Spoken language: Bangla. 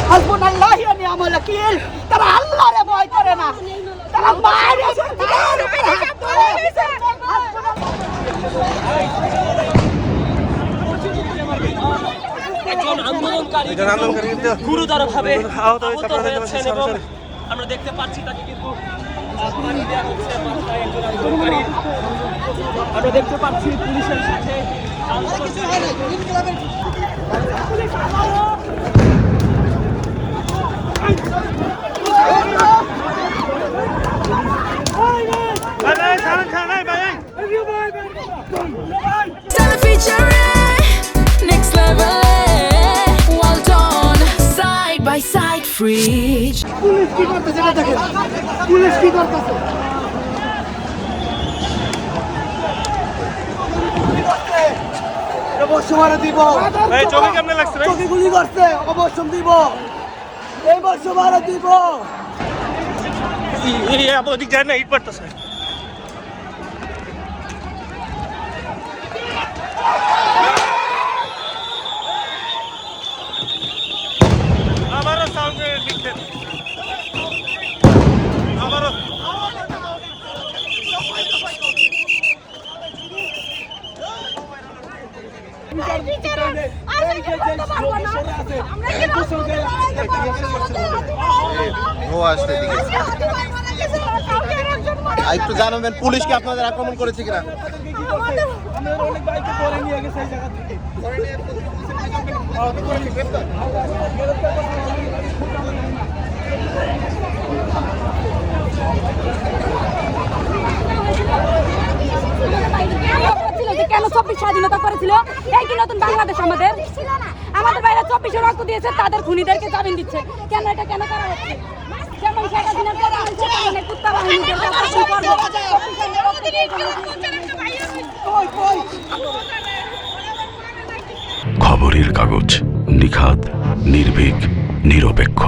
হাসবুনাল্লাহি ওয়া নি'মাল ওয়াকিল। তারা আল্লাহরে ভয় করে না, তারা মায়ের একজন আন্দোলনকারী গুরুতরভাবে আহত হয়েছেন এবং আমরা দেখতে পাচ্ছি তাকে কিন্তু পানি দেওয়া হচ্ছে মাথায়। একজন আন্দোলনকারী আমরা দেখতে পাচ্ছি পুলিশের সাথে Fridge. পুলিশ কি করতেছে এটা দেখেন, পুলিশ কি করতেছে? অবশ্য মারা দিব। এই চোখে কেমনে লাগছে ভাই? চোখে গুলি করছে, অবশ্য দিব। এই বর্ষ মারা দিব। এই আপনি ওদিক যায় না, ইট পড়তেছে। আমারও সাউন্ড লিখতে আমারও একটু জানাবেন পুলিশ কি আপনাদের আক্রমণ করেছে কিনা? অনেক বাইকে পরে নিয়ে গেছে এই জায়গা থেকে। কেন 24 স্বাধীনতা করেছিল? এই কি নতুন বাংলাদেশ আমাদের? আমাদের বাইরে 24 রক্ত দিয়েছে, তাদের খুনিদেরকে জামিন দিচ্ছে কেন? এটা কেন করা হচ্ছে? যেমন শেখ হাসিনার কথা বলছে, তেমন কুত্তা বাহিনীদের কথা খবরের কাগজ, নিখাত, নির্ভীক, নিরপেক্ষ।